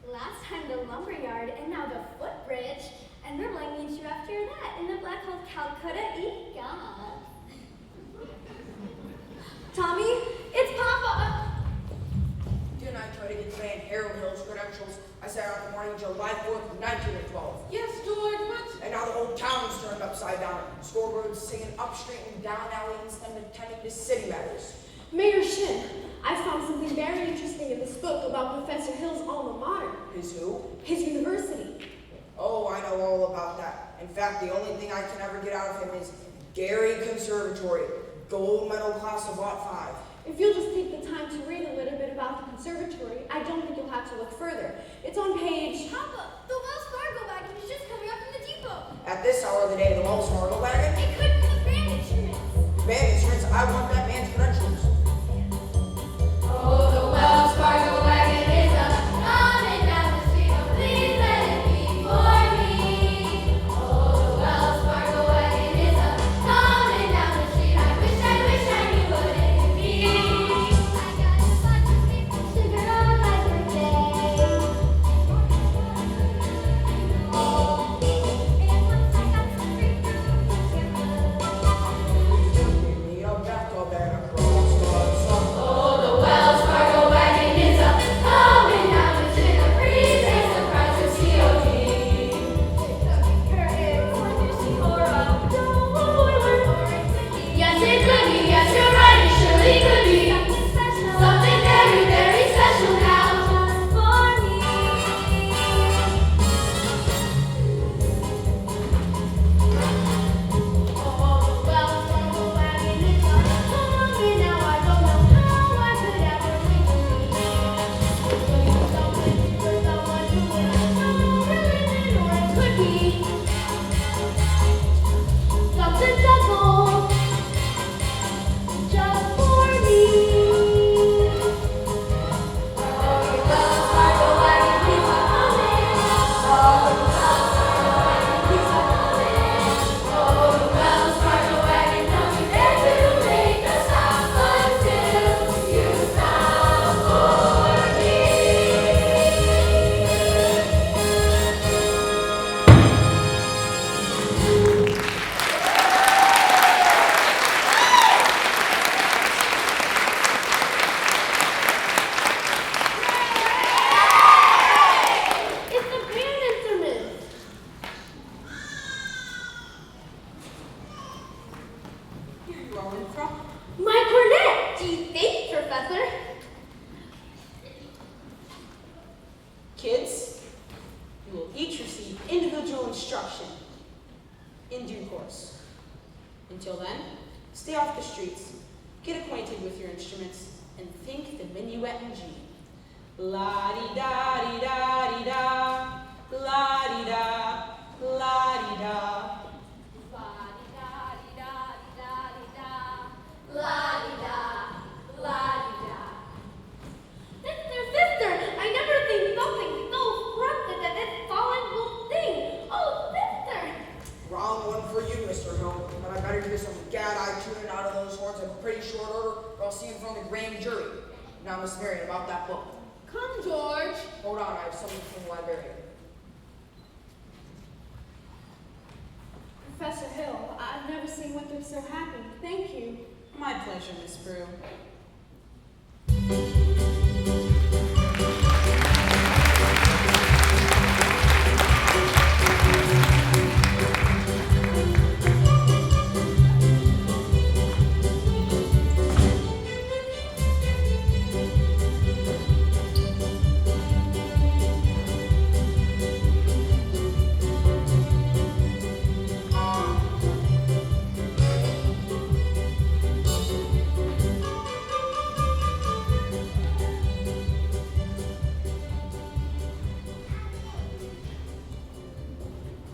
Speaker 9: Last time the lumberyard and now the footbridge. And where will I meet you after that? In the Black Hole Calcutta? Egot. Tommy, it's Papa!
Speaker 6: Didn't I try to get the man Harold Hill's credentials? I sat out the morning July 4th, 1912.
Speaker 3: Yes, George, what?
Speaker 6: And now the whole town's turned upside down. Scoreboards singing up street and down alley instead of attending to city matters.
Speaker 1: Mayor Shin, I found something very interesting in this book about Professor Hill's alma mater,
Speaker 6: His who?
Speaker 1: his university.
Speaker 6: Oh, I know all about that. In fact, the only thing I can ever get out of him is Gary Conservatory, gold medal class of Lot 5.
Speaker 1: If you'll just take the time to read a little bit about the conservatory, I don't think you'll have to look further. It's on page...
Speaker 5: Papa, the Wells Fargo wagon is just coming up from the depot.
Speaker 6: At this hour of the day, the Wells Fargo wagon?
Speaker 5: It could be the brand insurance.
Speaker 6: Man insurance, I want that man's credentials.
Speaker 2: Oh, the Wells Fargo wagon is coming down the street. Oh, please let it be for me. Oh, the Wells Fargo wagon is coming down the street. I wish I knew what it could be.
Speaker 5: I got a bunch of maple sugar on my birthday. And once I got some free fruit.
Speaker 6: Give me a bathtub and a cross.
Speaker 3: with your instruments and think the minuet in G. La-di-da-di-da-di-da, la-di-da, la-di-da.
Speaker 9: Sister, I never think something so corrupted that this fallen will sing. Oh, sister!
Speaker 6: Wrong one for you, Mr. Hill. But I better get some gad-eye tuning out of those horns in pretty short order, or I'll see you in front of the grand jury. Now, Miss Marion, about that book.
Speaker 2: Come, George.
Speaker 6: Hold on, I have something from the librarian.
Speaker 1: Professor Hill, I've never seen Winthrop so happy. Thank you.
Speaker 3: My pleasure, Miss Brew.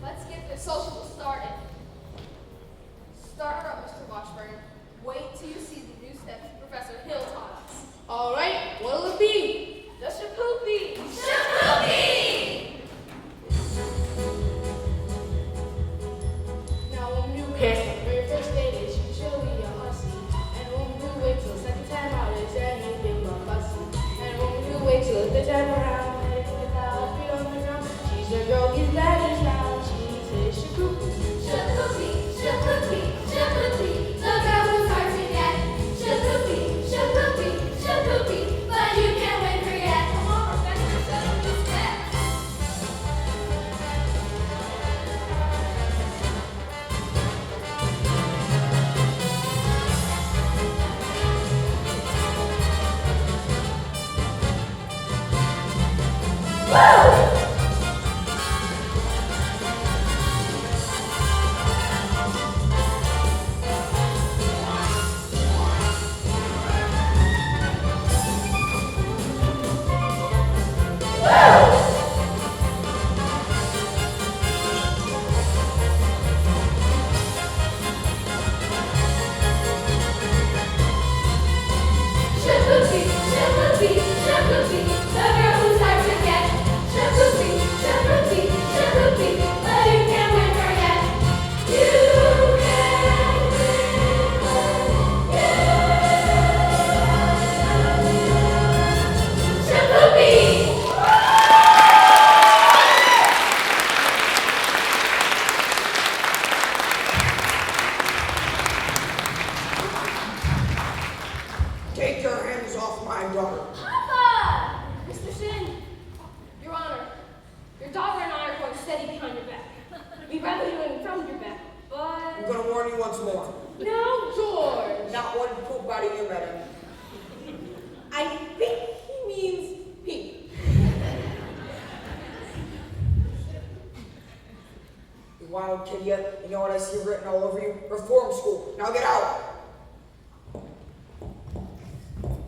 Speaker 2: Let's get this social started. Start her up, Mr. Washburn. Wait till you see the new steps Professor Hill taught us.
Speaker 3: All right, what'll it be?
Speaker 2: The shapoopy!
Speaker 1: Now, when you pass the very first day, they should show you your hussy. And when you wait till the second time out, they say anything but fussy. And when you wait till the third time around, they put it out, feet on the ground. She's the girl, he's daddy's now. She's his shapoopy.
Speaker 5: The girl who's hard to get. Shapoopy, but you can't win her yet. Come on, Professor, show them the steps. Shapoopy, the girl who's hard to get. Shapoopy, but you can't win her yet. You can win her yet. Shapoopy!
Speaker 6: Take your hands off my daughter.
Speaker 9: Papa! Mr. Shin, Your Honor, your daughter and I are going steady behind your back. We'd rather do it in front of your back,
Speaker 6: I'm
Speaker 9: but...
Speaker 6: gonna warn you once more.
Speaker 2: Now, George.
Speaker 6: Not one poop out of you, madam.
Speaker 2: I think he means pee.
Speaker 6: You wild kid yet? You know what I see written all over you? Reform school. Now get out.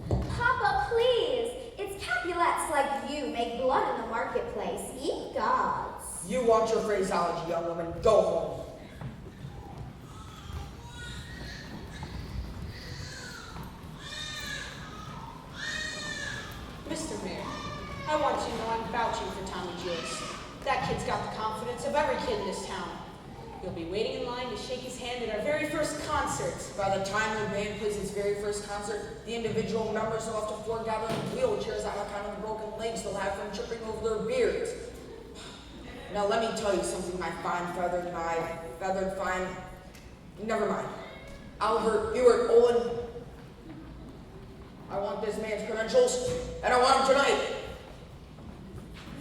Speaker 4: Papa, please. It's Capulets like you make blood in the marketplace. Eat gods.
Speaker 6: You want your phraseology, young woman. Go home.
Speaker 3: Mr. Mayor, I want you to know I'm vouching for Tommy Joyce. That kid's got the confidence of every kid in this town. He'll be waiting in line to shake his hand at our very first concert.
Speaker 6: By the time the band plays its very first concert, the individual members will have to foregather in wheelchairs on account of the broken legs they'll have from tripping over their beards. Now let me tell you something, my feathered fine. Never mind. Albert, Ewart, Olin. I want this man's credentials, and I want them tonight.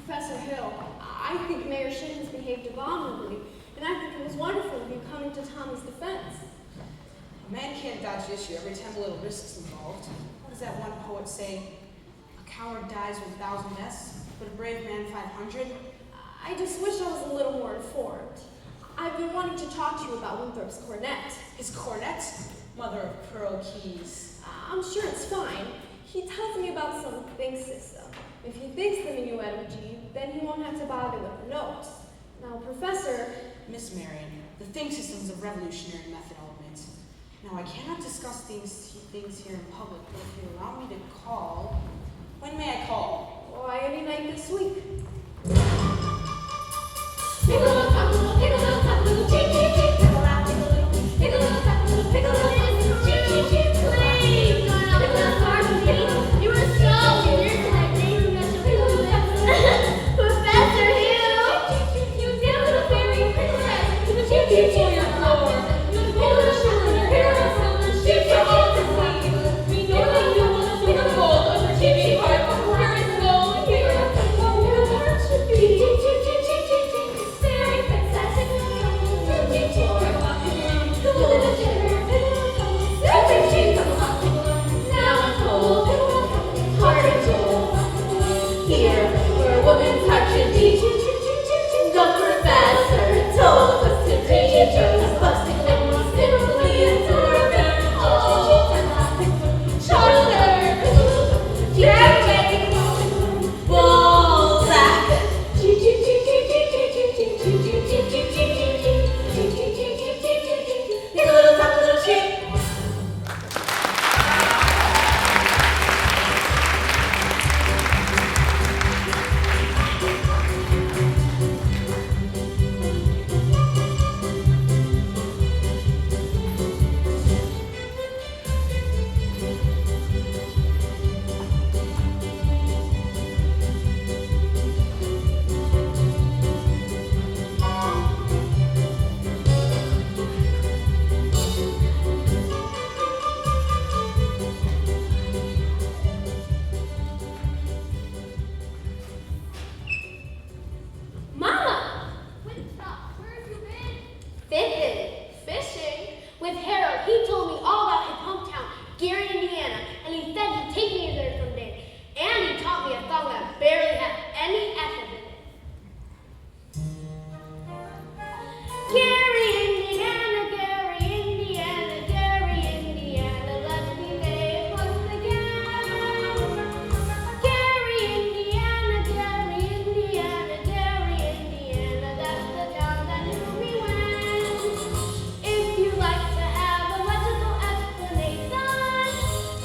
Speaker 1: Professor Hill, I think Mayor Shinn's behaved abominably, and I think it was wonderful of you coming to Tommy's defense.
Speaker 3: A man can't dodge the issue every time a little risk's involved. What does that one poet say? A coward dies with 1,000 deaths, but a brave man 500?
Speaker 1: I just wish I was a little more informed. I've been wanting to talk to you about Winthrop's cornet.
Speaker 3: His cornet? Mother of pearl keys.
Speaker 1: I'm sure it's fine. He tells me about some think system. If he thinks the minuet of G, then he won't have to bother with the notes. Now, Professor...
Speaker 3: Miss Marion, the think system is a revolutionary method element. Now, I cannot discuss things here in public, but if you allow me to call... When may I call?
Speaker 1: Why, any night this week.
Speaker 2: Pick a little top, little, pick a little top, little, cheek, cheek, cheek, pick a lot, pick a little, pick a little top, little, pick a little, cheek, cheek, cheek, pick a lot, pick a little top, you were so weird tonight, baby. Pick a little top, Professor Hill, you did a little fairy princess, little cheek, cheek, cheek, on your floor. Pick a little shoulder, pick a little shoulder, cheek, cheek, cheek, we know that you want to pick a gold on your cheek, cheek, part, where is gold here? Where the heart should be, cheek, cheek, cheek, cheek, cheek, cheek. Fairy princess, cheek, cheek, cheek, now I'm told, heart and soul. Here, where a woman touches each. The professor told us to teach us, busting them simply into our bed. Shoulder, drag, ball back. Pick a little top, a little cheek.
Speaker 9: Mama!
Speaker 5: Where have you been?
Speaker 9: Fishing with Harold. He told me all about his hometown, Gary, Indiana, and he said he'd take me there someday. And he taught me a song that barely has any S's in it. Gary, Indiana, Gary, Indiana, Gary, Indiana, let's be there once again. Gary, Indiana, Gary, Indiana, Gary, Indiana, that's the town that knew me when. If you like to have a logical explanation,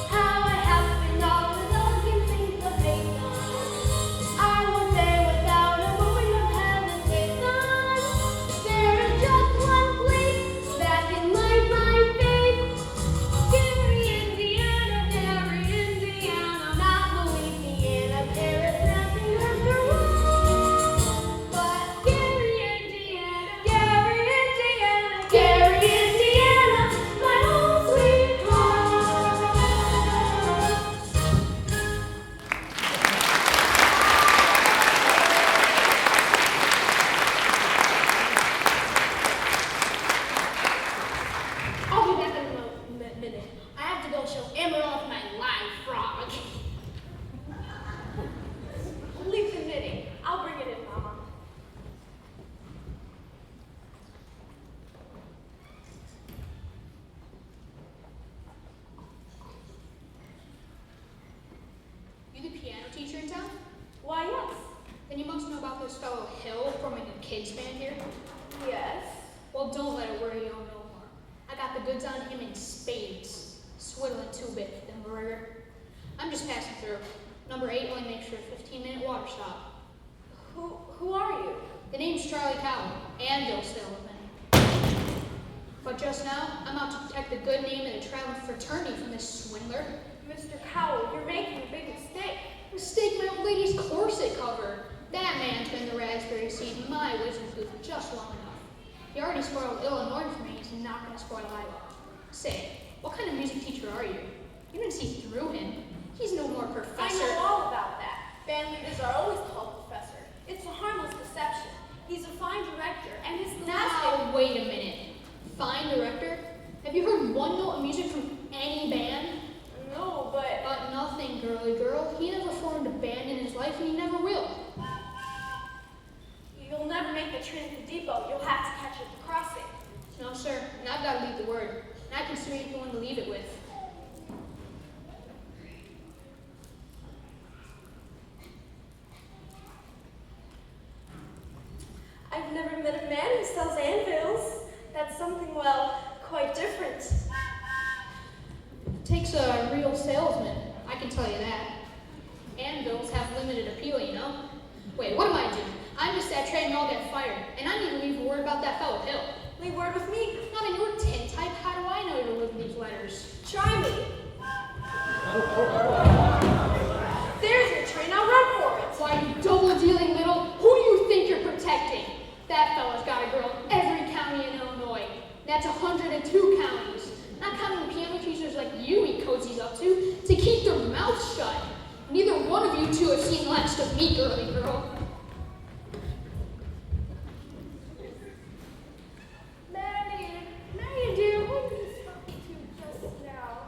Speaker 9: how I have been all the elegant things of Mason, I will say without a moment of hesitation, there is just one place that can light my face. Gary, Indiana, Gary, Indiana, not Louisiana, Paris, nothing after all. But Gary, Indiana, Gary, Indiana, Gary, Indiana, my home sweet home. I'll be back in a minute. I have to go show Amarillo my live frog. Leave the knitting. I'll bring it in, Mama.
Speaker 2: You the piano teacher in town?
Speaker 1: Why, yes.
Speaker 2: Then you must know about this fellow Hill forming a kids band here.
Speaker 1: Yes.
Speaker 2: Well, don't let it worry you no more. I got the goods on him in spades. Swiddling 2-bit, then burger. I'm just passing through. Number 8 only makes for a 15-minute water stop.
Speaker 1: Who are you?
Speaker 2: The name's Charlie Cowell, and Bill Stillman. But just now, I'm out to protect the good name of the traveling fraternity from this swindler.
Speaker 1: Mr. Cowell, you're making a big mistake.
Speaker 2: Mistake my old lady's corset cover. That man's been the raspberry seed in my wisdom tooth just long enough. He already spoiled Illinois for me, he's not going to spoil Iowa. Say, what kind of music teacher are you? You didn't see through him. He's no more
Speaker 1: I
Speaker 2: professor.
Speaker 1: know all about that. Band leaders are always called professor. It's a harmless deception. He's a fine director, and his
Speaker 2: Now, wait a minute. Fine director? Have you heard one note of music from any band?
Speaker 1: No, but...
Speaker 2: But nothing, girly girl. He never formed a band in his life, and he never will.
Speaker 1: You'll never make the train at the depot. You'll have to catch it at the crossing.
Speaker 2: No, sir. And I've got to leave the word. And I consider you the one to leave it with.
Speaker 1: who sells anvils. That's something, well, quite different.
Speaker 2: Takes a real salesman, I can tell you that. Anvils have limited appeal, you know. Wait, what am I doing? I'm just that train y'all get fired, and I need to leave a word about that fellow Hill.
Speaker 1: Leave word with me.
Speaker 2: Not in your tin type, how do I know to deliver these letters?
Speaker 1: Try me. There's your train. I'll run for it.
Speaker 2: Why, you double-dealing little, who do you think you're protecting? That fella's got a girl in every county in Illinois. That's 102 counties. Not counting the piano teachers like you he cozies up to keep their mouths shut. Neither one of you two have seen the last of me, girly girl.
Speaker 9: Marion, dear, who are you talking to just now?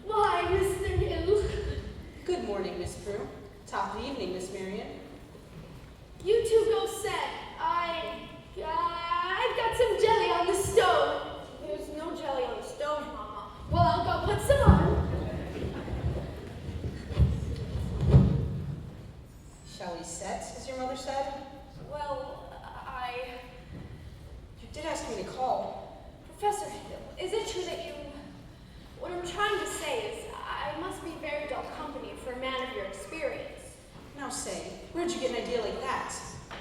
Speaker 9: Why, Mr. Hill?
Speaker 3: Good morning, Miss Prue. Top of the evening, Miss Marion.
Speaker 9: You two go set. I've got some jelly on the stove.
Speaker 1: There's no jelly on the stove, Mama.
Speaker 9: Well, I'll go put some on.
Speaker 3: Shall we set, as your mother said?
Speaker 1: Well,
Speaker 3: You did ask me to call.
Speaker 1: Professor Hill, is it true that you... What I'm trying to say is, I must be very dull company for a man of your experience.
Speaker 3: Now say, where'd you get an idea like that?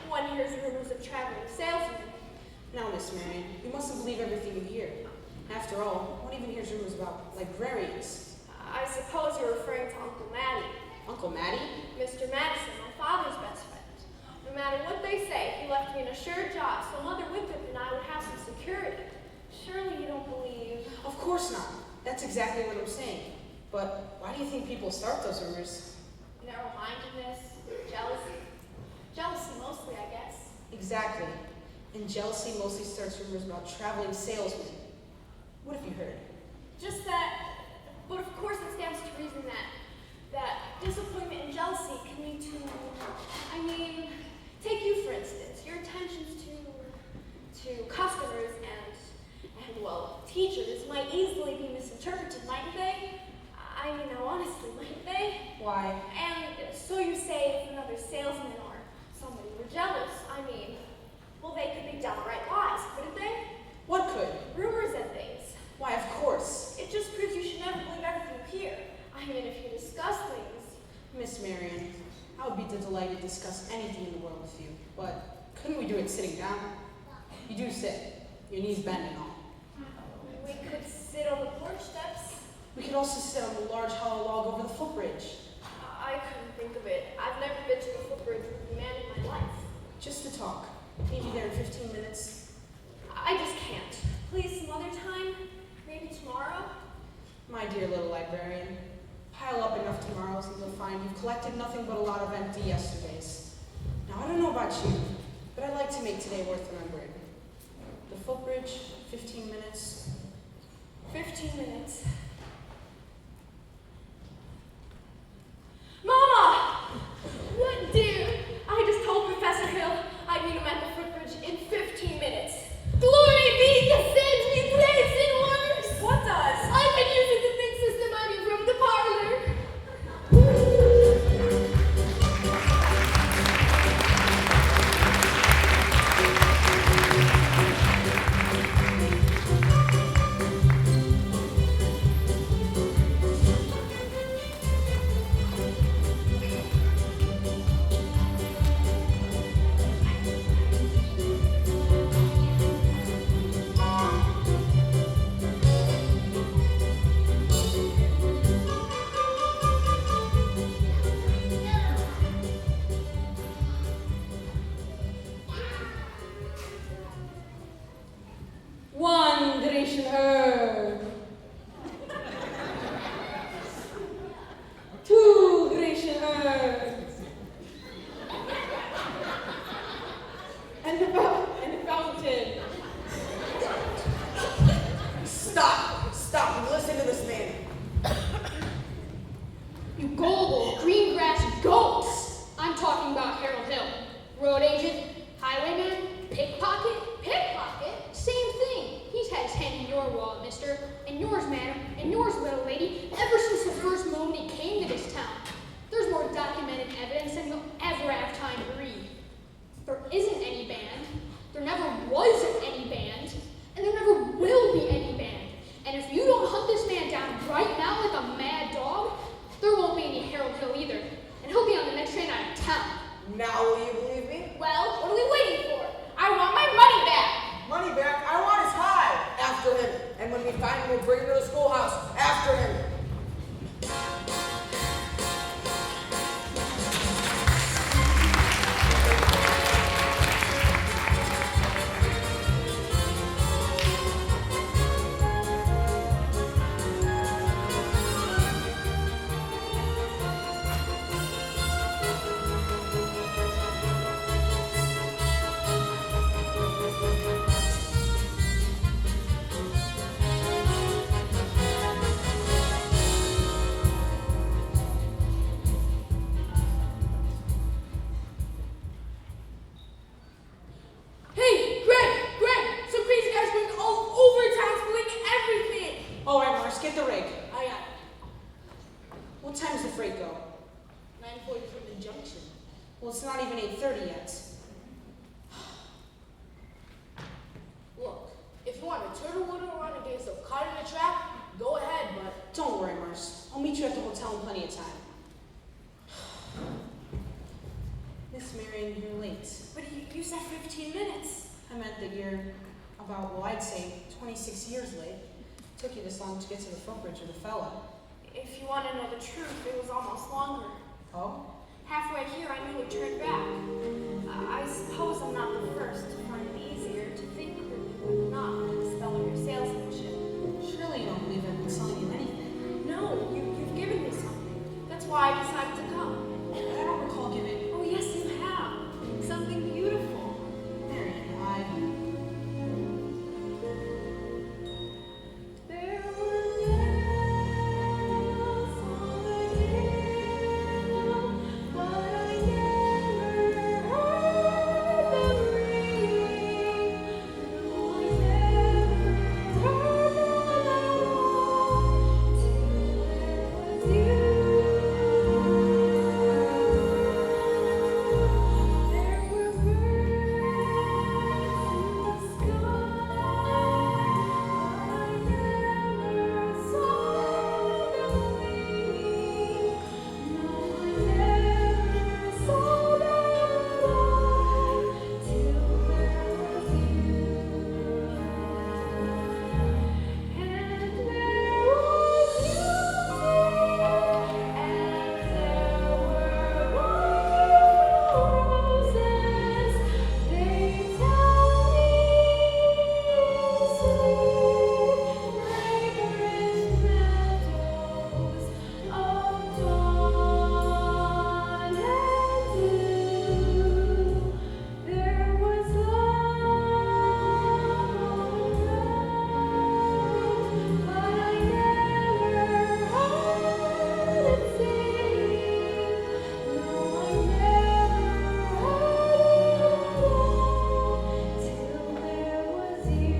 Speaker 1: One hears rumors of traveling salesmen.
Speaker 3: Now, Miss Marion, you mustn't believe everything you hear. After all, one even hears rumors about librarians.
Speaker 1: I suppose you're referring to Uncle Matty.
Speaker 3: Uncle Matty?
Speaker 1: Mr. Madison, my father's best friend. No matter what they say, he left me an assured job so Mother Winthrop and I would have some security. Surely you don't believe...
Speaker 3: Of course not. That's exactly what I'm saying. But why do you think people start those rumors?
Speaker 1: Narrow-mindedness, jealousy. Jealousy mostly, I guess.
Speaker 3: Exactly. And jealousy mostly starts rumors about traveling salesmen. What have you heard?
Speaker 1: Just that, but of course it stands to reason that disappointment and jealousy can lead to, take you for instance, your attentions to customers and well, teachers might easily be misinterpreted, mightn't they? Now honestly, mightn't they?
Speaker 3: Why?
Speaker 1: And so you say if another salesman or somebody were jealous, well, they could be downright lies, couldn't they?
Speaker 3: What could?
Speaker 1: Rumors and things.
Speaker 3: Why, of course.
Speaker 1: It just proves you should never believe everything you hear. If you discuss things.
Speaker 3: Miss Marion, I would be delighted to discuss anything in the world with you, but couldn't we do it sitting down? You do sit. Your knees bend and all.
Speaker 1: We could sit on the porch steps.
Speaker 3: We could also sit on the large hollow log over the footbridge.
Speaker 1: I couldn't think of it. I've never been to the footbridge with a man in my life.
Speaker 3: Just to talk. Need you there in 15 minutes.
Speaker 1: I just can't. Please, some other time? Maybe tomorrow?
Speaker 3: My dear little librarian, pile up enough tomorrows and you'll find you've collected nothing but a lot of empty yesterdays. Now, I don't know about you, but I'd like to make today worth remembering. The footbridge, 15 minutes.
Speaker 1: 15 minutes. Mama!
Speaker 9: What, dear?
Speaker 1: I just told Professor Hill I'd meet him at the footbridge in 15 minutes.
Speaker 9: Glory be to sends me praise and works.
Speaker 1: What does?
Speaker 9: I've been using the big system from the parlor.
Speaker 8: One Grecian herb. Two Grecian herbs. And the fountain.
Speaker 6: Stop, listen to this man.
Speaker 2: You gullible, green grass goats! I'm talking about Harold Hill. Road agent, highwayman, pickpocket.
Speaker 9: Pickpocket?
Speaker 2: Same thing. He's had his hand in your wallet, mister. And yours, madam. And yours, little lady. Ever since the first moment he came to this town. There's more documented evidence than you'll ever have time to read. There isn't any
Speaker 3: What time does the freight go?
Speaker 2: 9:40 from the junction.
Speaker 3: Well, it's not even 8:30 yet.
Speaker 2: Look, if you want a turtle water run against a caught in a trap, go ahead, but
Speaker 3: Don't worry, Mars. I'll meet you at the hotel in plenty of time. Miss Marion, you're late.
Speaker 1: But you said 15 minutes.
Speaker 3: I meant that you're about, well, I'd say 26 years late. Took you this long to get to the footbridge of the fella.
Speaker 1: If you want to know the truth, it was almost longer.
Speaker 3: Oh?
Speaker 1: Halfway here, I knew it turned back. I suppose I'm not the first to find it easier to think that you would not with the spell of your salesmanship.
Speaker 3: Surely you don't believe I've been selling you anything.
Speaker 1: No, you've given me something. That's why I decided to come.
Speaker 3: I don't recall giving
Speaker 1: Oh, yes, you have. Something beautiful.
Speaker 3: Marion,
Speaker 9: There were nails on the hill, but I never heard them ring. No, I never heard them at all till there was you. There were birds in the sky, I never saw them wing. No, I never saw them at all till there was you. And there was music, and there were wonderful roses. They tell me sweet, fragrant meadows of dawn and dew. There was love all around, but I never heard it sing. No, I never heard it at all till there was you.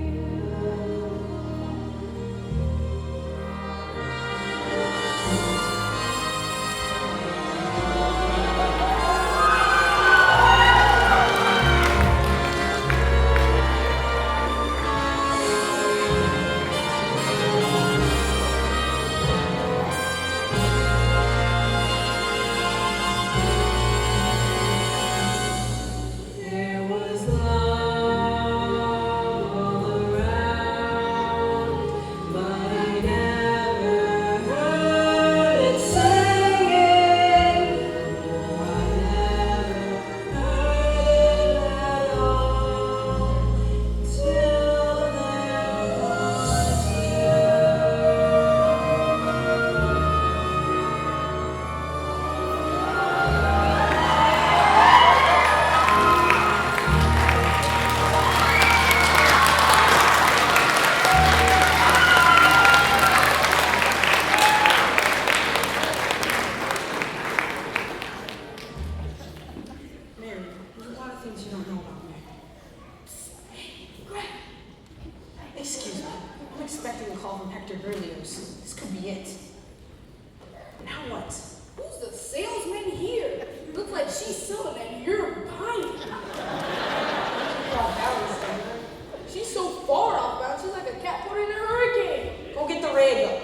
Speaker 9: There was love all around, but I never heard it singing. I never heard it at all till there was you.
Speaker 3: Marion, there's a lot of things you don't know about me. Excuse me. I'm expecting a call from Hector Berlioz. This could be it. Now what?
Speaker 2: who's the salesman here? Looks like she's selling and you're buying. She's so far off bound, she's like a cat put in a hurricane.
Speaker 3: Go get the radio.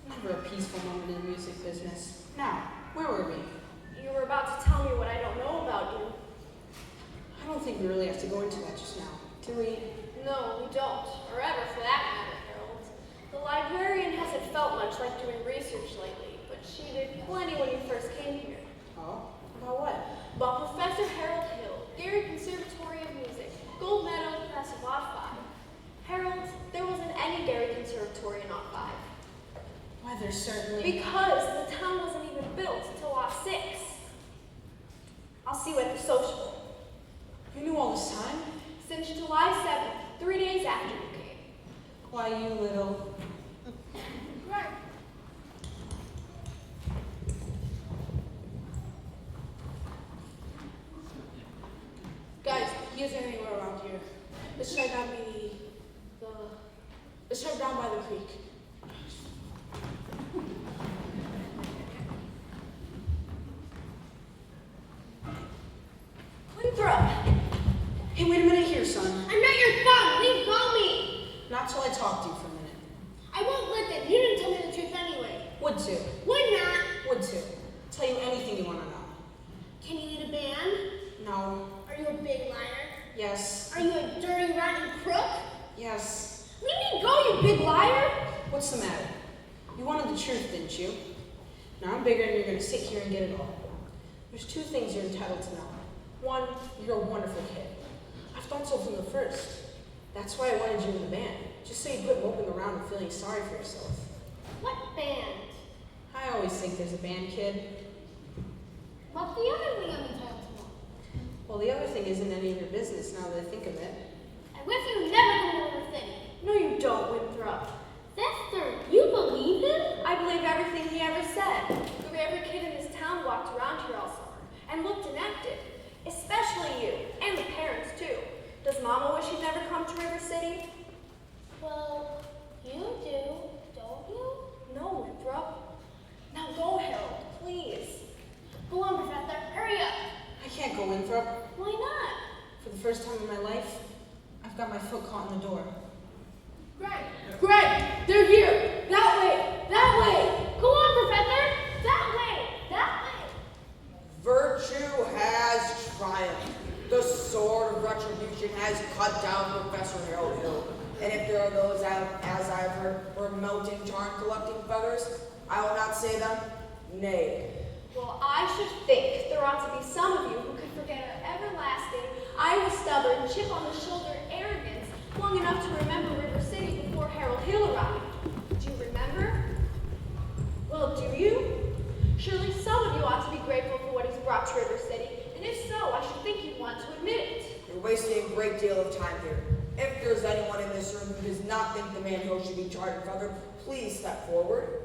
Speaker 3: Never a peaceful moment in the music business. Now, where were we?
Speaker 1: You were about to tell me what I don't know about you.
Speaker 3: I don't think we really have to go into that just now, do we?
Speaker 1: No, we don't, or ever for that matter, Harold. The librarian hasn't felt much like doing research lately, but she did plenty when you first came here.
Speaker 3: Oh? About what?
Speaker 1: About Professor Harold Hill, Gary Conservatory of Music, Gold Medal, Class of Odd 5. Harold, there wasn't any Gary Conservatory in Odd 5.
Speaker 3: Why, there's certainly...
Speaker 1: Because the town wasn't even built until Odd 6. I'll see you at the sociable.
Speaker 3: You knew all this time?
Speaker 1: Since July 7th, 3 days after you came.
Speaker 3: Why, you little...
Speaker 1: Right.
Speaker 2: Guys, he isn't anywhere around here. Let's try down let's try down by the creek.
Speaker 1: Winthrop!
Speaker 3: Hey, wait a minute here, son.
Speaker 9: I'm not your thumb. Leave go me.
Speaker 3: Not till I talk to you for a minute.
Speaker 9: I won't listen. You didn't tell me the truth anyway.
Speaker 3: Would to.
Speaker 9: Would not.
Speaker 3: Would to. Tell you anything you want to know.
Speaker 9: Can you lead a band?
Speaker 3: No.
Speaker 9: Are you a big liar?
Speaker 3: Yes.
Speaker 9: Are you a dirty, rotten crook?
Speaker 3: Yes.
Speaker 9: Leave me go, you big liar.
Speaker 3: What's the matter? You wanted the truth, didn't you? Now I'm bigger and you're going to sit here and get it all. There's two things you're entitled to know. One, you're a wonderful kid. I've thought so from the first. That's why I wanted you in the band, just so you quit moping around and feeling sorry for yourself.
Speaker 9: What band?
Speaker 3: I always think there's a band, kid.
Speaker 9: What's the other thing I'm entitled to know?
Speaker 3: Well, the other thing isn't any of your business now that I think of it.
Speaker 9: I wish you never come to River City.
Speaker 1: No, you don't, Winthrop.
Speaker 9: Sister, you believe him?
Speaker 1: I believe everything he ever said. Every kid in this town walked around here all summer and looked and acted. Especially you, and the parents too. Does Mama wish you'd never come to River City?
Speaker 9: Well, you do, don't you?
Speaker 1: No, Winthrop. Now go, Harold, please.
Speaker 9: Go on, Professor, hurry up.
Speaker 3: I can't go in, Winthrop.
Speaker 9: Why not?
Speaker 3: For the first time in my life, I've got my foot caught in the door.
Speaker 2: Greg, they're here. That way.
Speaker 9: Go on, Professor. That way.
Speaker 6: Virtue has triumphed. The sword of retribution has cut down Professor Harold Hill. And if there are those, as I have heard, who are melting tar and collecting feathers, I will not say them, nay.
Speaker 1: Well, I should think there ought to be some of you who could forget our everlasting, Iowa stubborn, chip on the shoulder arrogance long enough to remember River City before Harold Hill arrived. Do you remember? Well, do you? Surely some of you ought to be grateful for what he's brought to River City, and if so, I should think you'd want to admit it.
Speaker 6: You're wasting a great deal of time here. If there's anyone in this room who does not think the man Hill should be tarred and feathered, please step forward.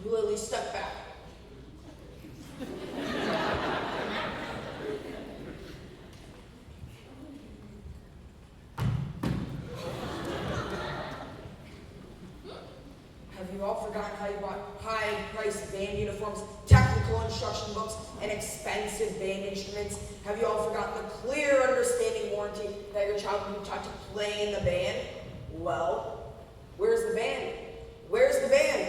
Speaker 6: Lily, step back. Have you all forgotten how you bought high-priced band uniforms, technical instruction books, and expensive band instruments? Have you all forgotten the clear understanding warranty that your child will be taught to play in the band? Well, where's the band? Where's the band?